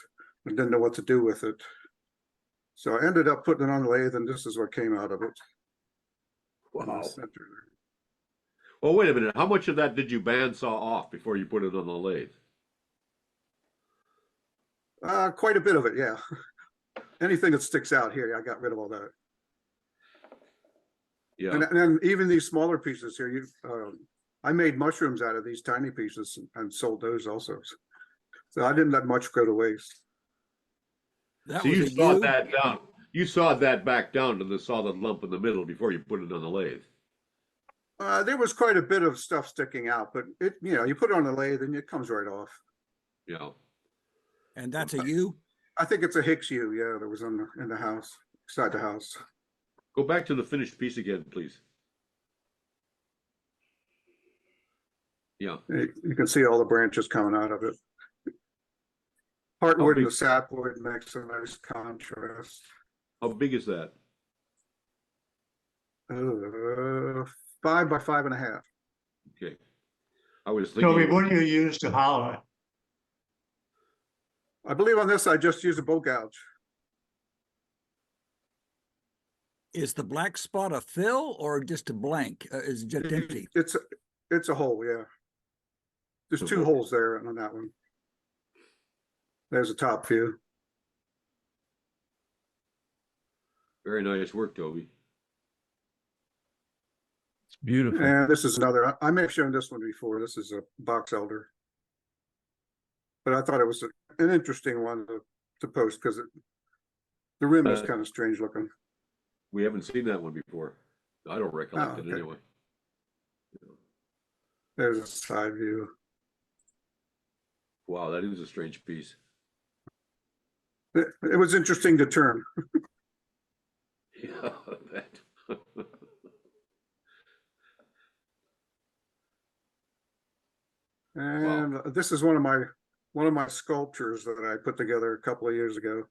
and didn't know what to do with it. So I ended up putting it on the lathe, and this is what came out of it. Wow. Well, wait a minute. How much of that did you bandsaw off before you put it on the lathe? Quite a bit of it, yeah. Anything that sticks out here, I got rid of all that. Yeah. And then even these smaller pieces here, I made mushrooms out of these tiny pieces and sold those also. So I didn't let much go to waste. So you sawed that down. You sawed that back down to the solid lump in the middle before you put it on the lathe. There was quite a bit of stuff sticking out, but you put it on the lathe and it comes right off. Yeah. And that's a U? I think it's a Hicks U, yeah, that was in the house, beside the house. Go back to the finished piece again, please. Yeah. You can see all the branches coming out of it. Heartwood and the sapwood makes a nice contrast. How big is that? 5 by 5.5. Okay. I was thinking. Toby, what do you use to hollow? I believe on this I just use a bow gouge. Is the black spot a fill or just a blank? Is it just empty? It's a hole, yeah. There's two holes there on that one. There's a top view. Very nice work, Toby. It's beautiful. And this is another. I may have shown this one before. This is a box elder. But I thought it was an interesting one to post because the rim is kind of strange looking. We haven't seen that one before. I don't recollect it anyway. There's a side view. Wow, that is a strange piece. It was interesting to turn. Yeah, that. And this is one of my sculptures that I put together a couple of years ago.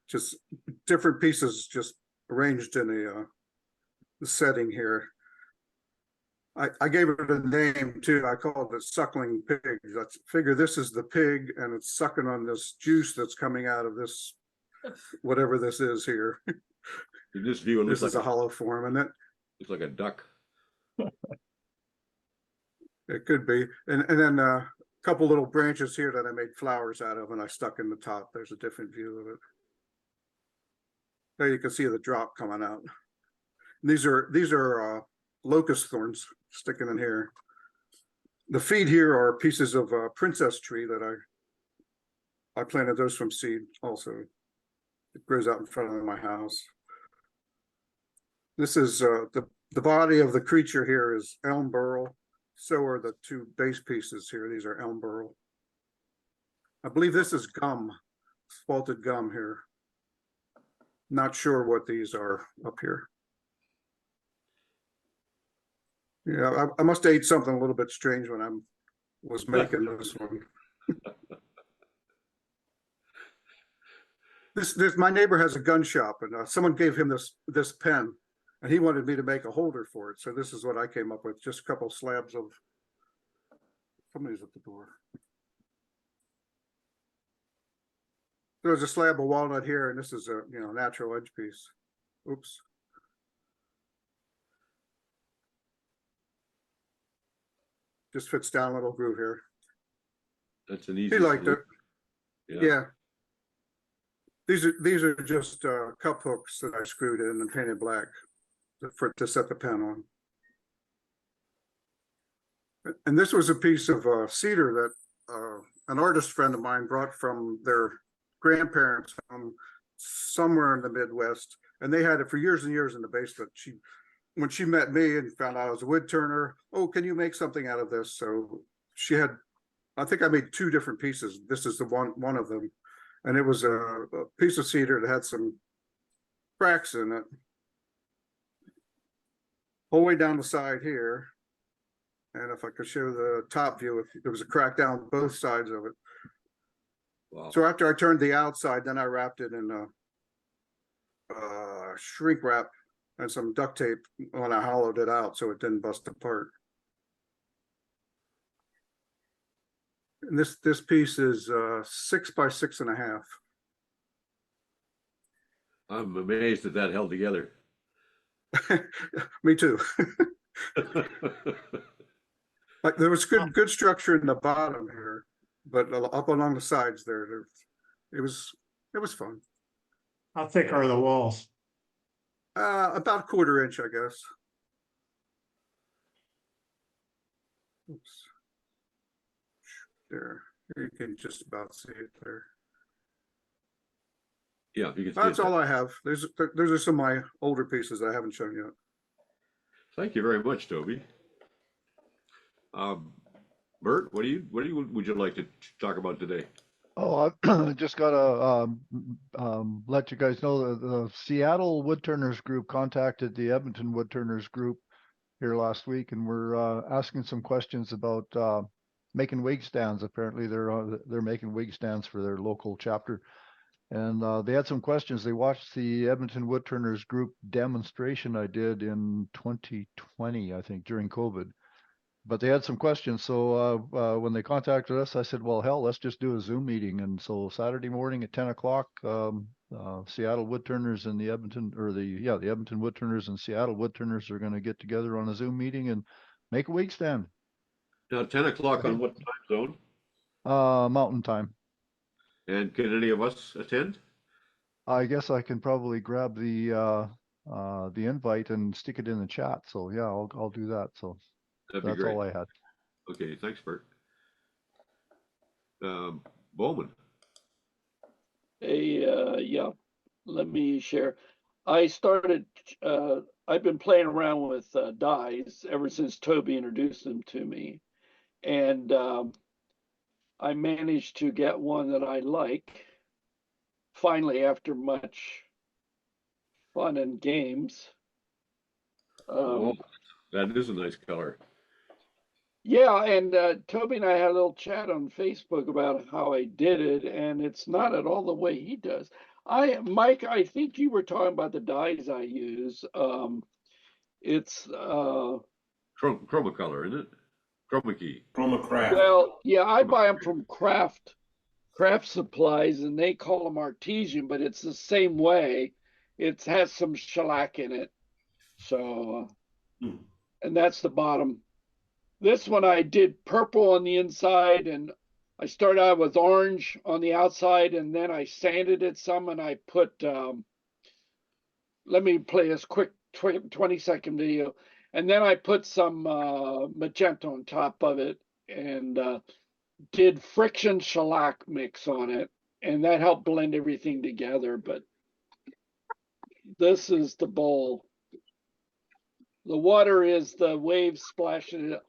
Just different pieces, just arranged in the setting here. I gave it a name too. I called it suckling pig. Let's figure this is the pig, and it's sucking on this juice that's coming out of this, whatever this is here. In this view, this is a hollow form, and that it's like a duck. It could be, and then a couple little branches here that I made flowers out of, and I stuck in the top. There's a different view of it. There you can see the drop coming out. And these are locust thorns sticking in here. The feet here are pieces of princess tree that I planted those from seed also. It grows out in front of my house. This is the body of the creature here is elm burl. So are the two base pieces here. These are elm burl. I believe this is gum, spalted gum here. Not sure what these are up here. Yeah, I must have ate something a little bit strange when I was making this one. My neighbor has a gun shop, and someone gave him this pen, And he wanted me to make a holder for it. So this is what I came up with, just a couple slabs of, somebody's at the door. There's a slab of walnut here, and this is a, you know, natural edge piece. Oops. Just fits down a little groove here. That's an easy. He liked it. Yeah. Yeah. These are just cup hooks that I screwed in and painted black to set the pen on. And this was a piece of cedar that an artist friend of mine brought from their grandparents somewhere in the Midwest, and they had it for years and years in the basement. When she met me and found out I was a wood turner, oh, can you make something out of this? So she had, I think I made 2 different pieces. This is the one of them, and it was a piece of cedar that had some cracks in it, all the way down the side here. And if I could show the top view, there was a crack down both sides of it. Wow. So after I turned the outside, then I wrapped it in shrink wrap and some duct tape when I hollowed it out so it didn't bust apart. And this piece is 6 by 6.5. I'm amazed that held together. Me too. Like there was good structure in the bottom here, but up along the sides there, it was fun. How thick are the walls? About 1/4 inch, I guess. Oops. There, you can just about see it there. Yeah, you can see That's it. all I have. Those are some of my older pieces I haven't shown yet. Thank you very much, Toby. Bert, what would you like to talk about today? Oh, I just gotta let you guys know that the Seattle Woodturners group contacted the Edmonton Woodturners group here last week, and we're asking some questions about making wig stands. Apparently, they're making wig stands for their local chapter, and they had some questions. They watched the Edmonton Woodturners group demonstration I did in 2020, I think, during COVID. But they had some questions. So when they contacted us, I said, well, hell, let's just do a Zoom meeting. And so Saturday morning at 10 o'clock, Seattle Woodturners and the Edmonton Woodturners and Seattle Woodturners are going to get together on a Zoom meeting and make a wig stand. Now, 10 o'clock on what time zone? Mountain time. And can any of us attend? I guess I can probably grab the invite and stick it in the chat. So yeah, I'll do that. So. That'd be That's great. all I had. Okay, thanks, Bert. Bowman. Hey, yeah, let me share. I started, I've been playing around with dyes ever since Toby introduced them to me. And I managed to get one that I like, finally, after much fun and games. Oh, that is a nice color. Yeah, and Toby and I had a little chat on Facebook about how I did it, and it's not at all the way he does. Mike, I think you were talking about the dyes I use. It's Chroma color, isn't it? Chroma key. Chroma craft. Well, yeah, I buy them from craft supplies, and they call them artesian, but it's the same way. It has some shellac in it. So, and that's the bottom. This one I did purple on the inside, and I started out with orange on the outside, and then I sanded it some, and I put, let me play this quick 20-second video. And then I put some magenta on top of it and did friction shellac mix on it. And that helped blend everything together. But this is the bowl. The water is the waves splashing it.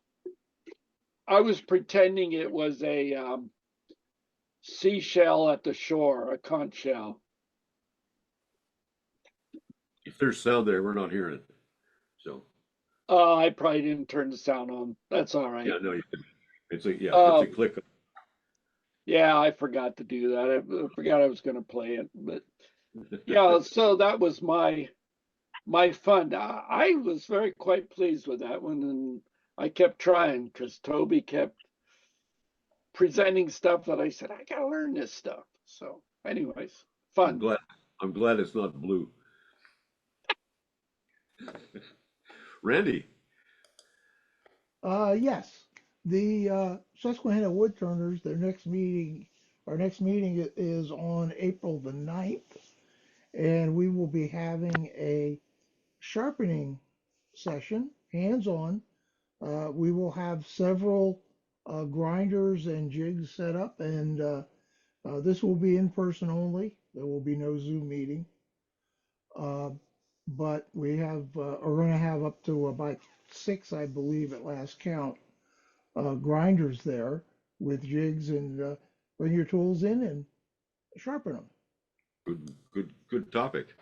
I was pretending it was a seashell at the shore, a conch shell. If there's sound there, we're not hearing it. So. I probably didn't turn the sound on. That's all right. Yeah, no, you can. It's a click. Yeah, I forgot to do that. I forgot I was going to play it, but yeah. So that was my my fun. I was very quite pleased with that one, and I kept trying because Toby kept presenting stuff that I said I gotta learn this stuff. So, anyways, fun. I'm glad it's not blue. Randy. Yes, the Susquehanna Woodturners, our next meeting is on April the 9th, and we will be having a sharpening session, hands-on. We will have several grinders and jigs set up, and this will be in person only. There will be no Zoom meeting. But we are going to have up to about 6, I believe, at last count, grinders there with jigs, and bring your tools in and sharpen them. Good topic.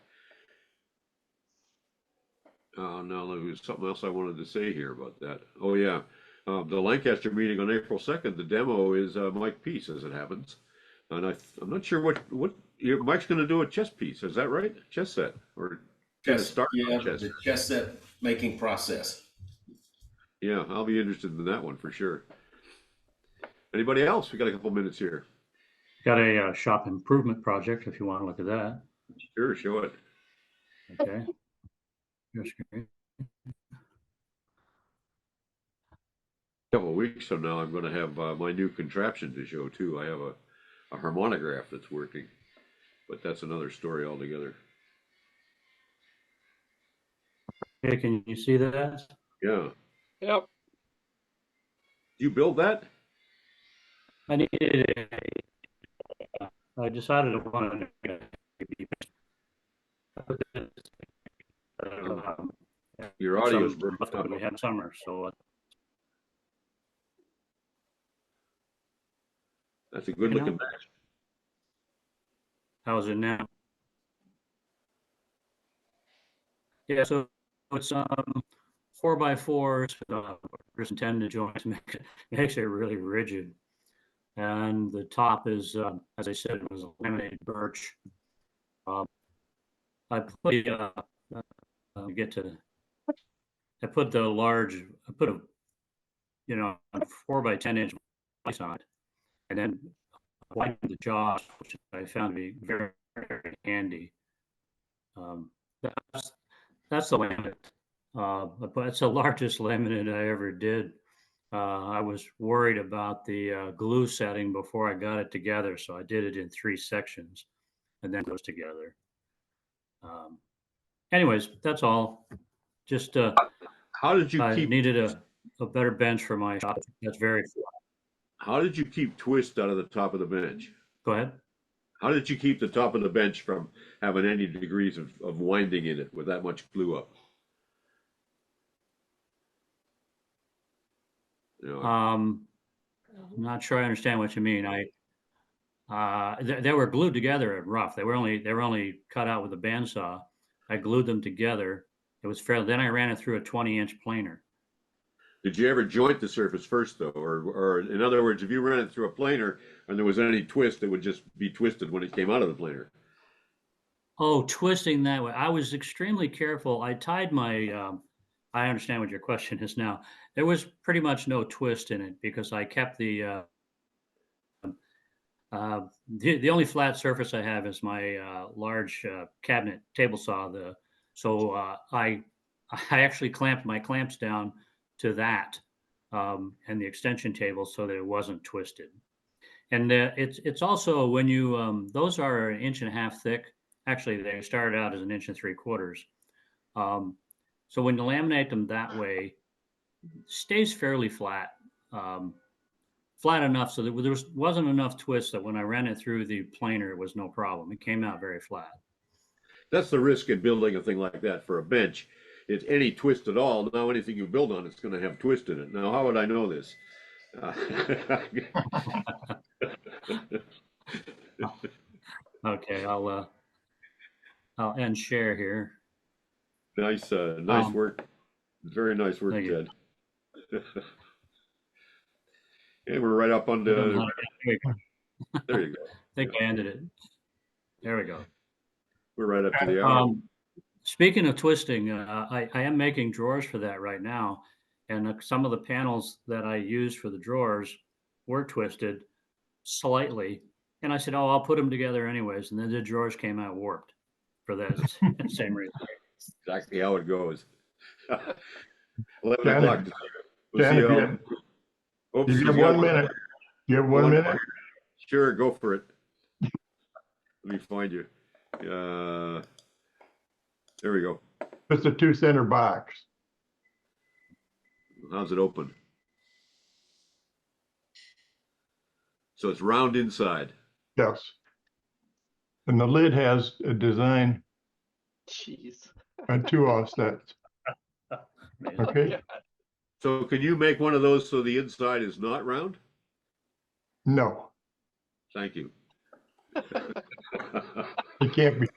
Now there was something else I wanted to say here about that. Oh yeah, the Lancaster meeting on April 2nd. The demo is Mike Peace, as it happens, and I'm not sure what Mike's going to do a chess piece. Is that right? Chess set or Chess, start yeah, chess. the chess set making process. Yeah, I'll be interested in that one for sure. Anybody else? We got a couple minutes here. Got a shop improvement project if you want to look at that. Sure, show it. Okay. Your screen. A couple of weeks from now, I'm going to have my new contraption to show too. I have a harmonograph that's working, but that's another story altogether. Okay, can you see that? Yeah. Yep. You build that? I needed I decided I wanted to Your audio is broken up. We had summer, so That's a good looking bench. How's it now? Yeah, so it's 4x4s, there's intended joints, makes it really rigid. And the top is, as I said, it was a laminated birch. I put I put a 4x10 inch slice on it, and then widened the jaws, which I found to be very, very handy. That's the laminate, but it's the largest laminate I ever did. I was worried about the glue setting before I got it together, so I did it in 3 sections, and then it goes together. Anyways, that's all. Just how did you I keep needed a better bench for my shop. That's very flat. How did you keep twist out of the top of the bench? Go ahead. How did you keep the top of the bench from having any degrees of winding in it with that much glue up? I'm not sure I understand what you mean. They were glued together at rough. They were only cut out with a bandsaw. I glued them together. It was fairly. Then I ran it through a 20-inch planer. Did you ever joint the surface first, though, or in other words, if you ran it through a planer and there was any twist, it would just be twisted when it came out of the planer? Oh, twisting that way. I was extremely careful. I tied my. I understand what your question is now. There was pretty much no twist in it because I kept the only flat surface I have is my large cabinet table saw. I actually clamped my clamps down to that and the extension table so that it wasn't twisted. And it's also when you those are 1.5 inches thick. Actually, they started out as 1 3/4 inches. So when you laminate them that way, it stays fairly flat. Flat enough so that there wasn't enough twist that when I ran it through the planer, it was no problem. It came out very flat. That's the risk in building a thing like that for a bench. It's any twist at all. Now anything you build on, it's going to have twist in it. Now, how would I know this? Okay, I'll end share here. Nice work. Very nice work, Ted. And we're right up on the. There you go. I think I ended it. There we go. We're right up to the hour. Speaking of twisting, I am making drawers for that right now. And some of the panels that I used for the drawers were twisted slightly. And I said, oh, I'll put them together anyways. And then the drawers came out warped for that same reason. Exactly how it goes. 11 Janet, o'clock. We'll see Janet, you all. you Oops, you you have got 1 minute. You have 1 minute? Sure, go for it. Let me find you. There we go. It's a 2-center box. How's it open? So it's round inside. Yes. And the lid has a design Jeez. on 2 offsets. Okay? So can you make one of those so the inside is not round? No, Thank you. it can't be.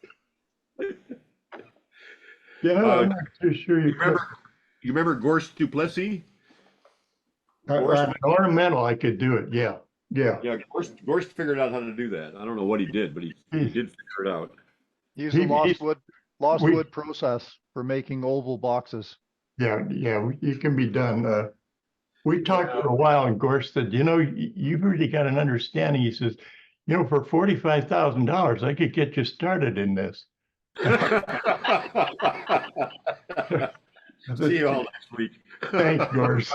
Yeah, I'm not too sure you could. You remember Gorst Duplessis? On an ornamental, I could do it. Yeah, yeah. Yeah, Gorst figured out how to do that. I don't know what he did, but he did figure it out. Use the lost wood process for making oval boxes. Yeah, it can be done. We talked for a while, and Gorst said, you've really got an understanding. He says, for $45,000, I could get you started in this. See you all next week. Thanks, Gorst.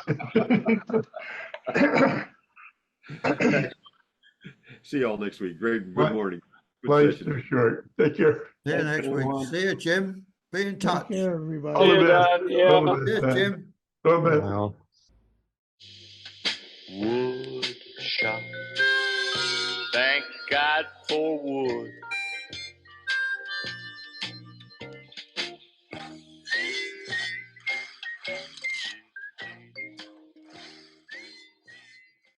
See you all next week. Great. Good morning. Good Life's session. too short. Take care. See you next week. See you, Jim. Be in touch. Take care, everybody. All the See you, best. Don. Yeah. All the best, Cheers, man. Jim. All the best. Wood shop. Thank God for wood.